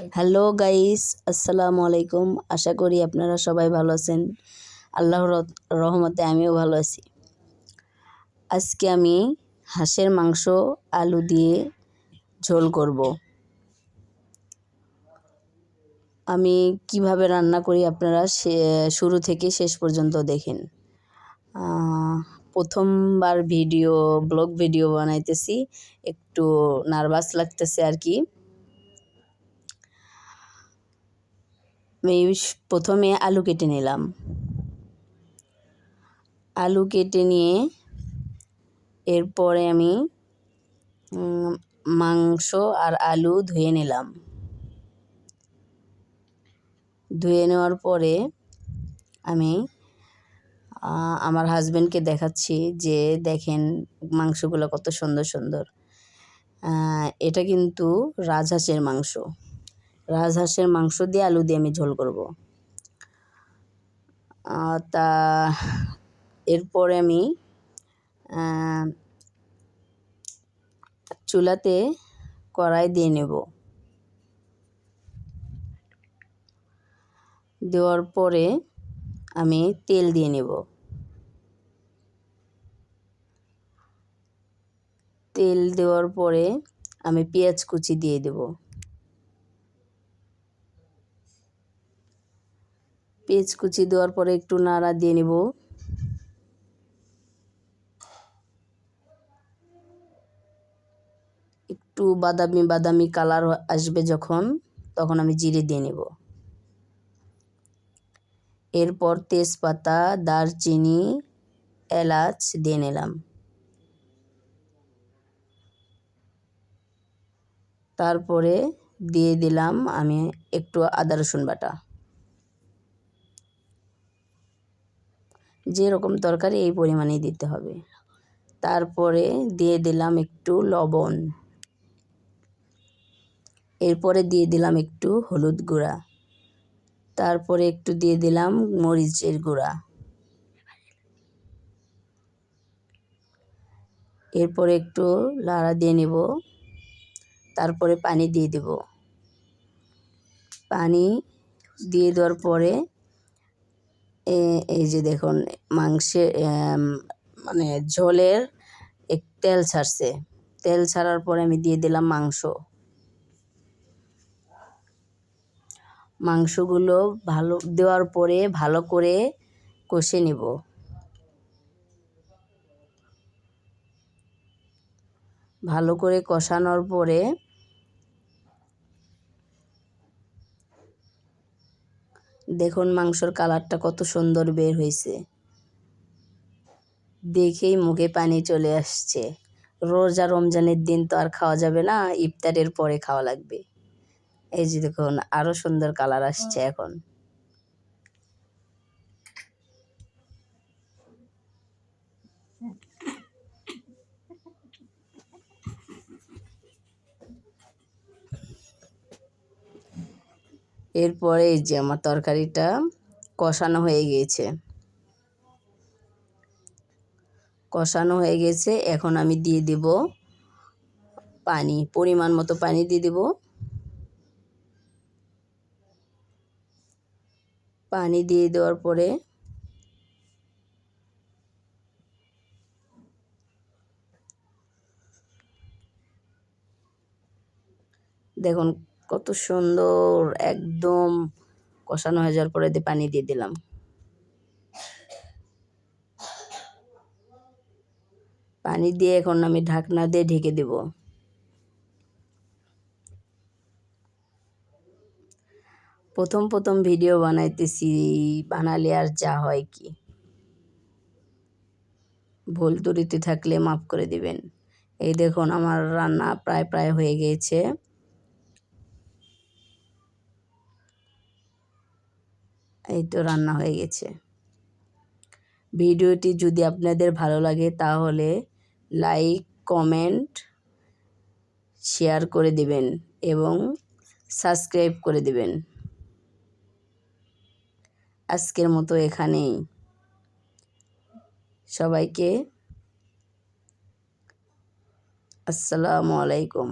Hello guys, আসসালামু আলাইকুম। আশা করি আপনারা সবাই ভালো আছেন। আল্লাহর রহমতে আমিও ভালো আছি। আজকে আমি হাঁসের মাংস আলু দিয়ে ঝোল করব। আমি কিভাবে রান্না করি আপনারা শুরু থেকে শেষ পর্যন্ত দেখেন। প্রথমবার ব্লগ ভিডিও বানাইতেছি, একটু নার্ভাস লাগতেছে আর কি। আমি প্রথমে আলু কেটে নিলাম। আলু কেটে নিয়ে এরপরে আমি মাংস আর আলু ধুয়ে নিলাম। ধুয়ে নেওয়ার পরে আমি আমার হাজব্যান্ডকে দেখাচ্ছি যে দেখেন মাংসগুলো কত সুন্দর সুন্দর। এটা কিন্তু রাজহাঁসের মাংস। রাজহাঁসের মাংস দিয়ে আলু দিয়ে আমি ঝোল করব। তা এরপরে আমি চুলাতে কড়াই দিয়ে নেব। দেওয়ার পরে আমি তেল দিয়ে নেব। তেল দেওয়ার পরে আমি পেঁয়াজ কুচি দিয়ে দেব। পেঁয়াজ কুচি দেওয়ার পরে একটু নাড়া দিয়ে নেব। একটু বাদামি বাদামি কালার আসবে যখন, তখন আমি জিরে দিয়ে নেব। এরপর তেজপাতা, দারচিনি, এলাচ দিয়ে নিলাম। তারপরে দিয়ে দিলাম আমি একটু আদা রসুন বাটা। যেরকম তরকারি এই পরিমাণেই দিতে হবে। তারপরে দিয়ে দিলাম একটু লবণ। এরপরে দিয়ে দিলাম একটু হলুদ গুঁড়া। তারপরে একটু দিয়ে দিলাম মরিচের গুঁড়া। এরপরে একটু লাড়া দিয়ে নেব। তারপরে পানি দিয়ে দেব। পানি দিয়ে দেওয়ার পরে এই যে দেখুন মাংসের মানে ঝোলের তেল ছাড়ছে। তেল ছাড়ার পরে আমি দিয়ে দিলাম মাংসগুলো ভালো দেওয়ার পরে ভালো করে কষে নেব। ভালো করে কষানোর পরে দেখুন মাংসর কালারটা কত সুন্দর বের হয়েছে। দেখেই মুখে পানি চলে আসছে। রোজা রমজানের দিন তো আর খাওয়া যাবে না, ইফতারের পরে খাওয়া লাগবে। এই যে দেখুন আরো সুন্দর কালার আসছে এখন। এরপরে এই যে আমার তরকারিটা কষানো হয়ে গিয়েছে। এখন আমি দিয়ে দেব পানি, পরিমাণ মতো পানি দিয়ে দেব। পানি দিয়ে দেওয়ার পরে দেখুন কত সুন্দর একদম কষানো হয়ে যাওয়ার পরে পানি দিয়ে দিলাম। পানি দিয়ে এখন আমি ঢাকনা দিয়ে ঢেকে দেব। প্রথম ভিডিও বানাইতেছি, বানালে আর যা হয় কি, ভুল ত্রুটি থাকলে মাফ করে দিবেন। এই দেখুন আমার রান্না প্রায় হয়ে গিয়েছে। এই তো রান্না হয়ে গেছে। ভিডিওটি যদি আপনাদের ভালো লাগে তাহলে লাইক, কমেন্ট, শেয়ার করে দিবেন এবং সাবস্ক্রাইব করে দিবেন। আজকের মতো এখানেই। সবাইকে আসসালামু আলাইকুম।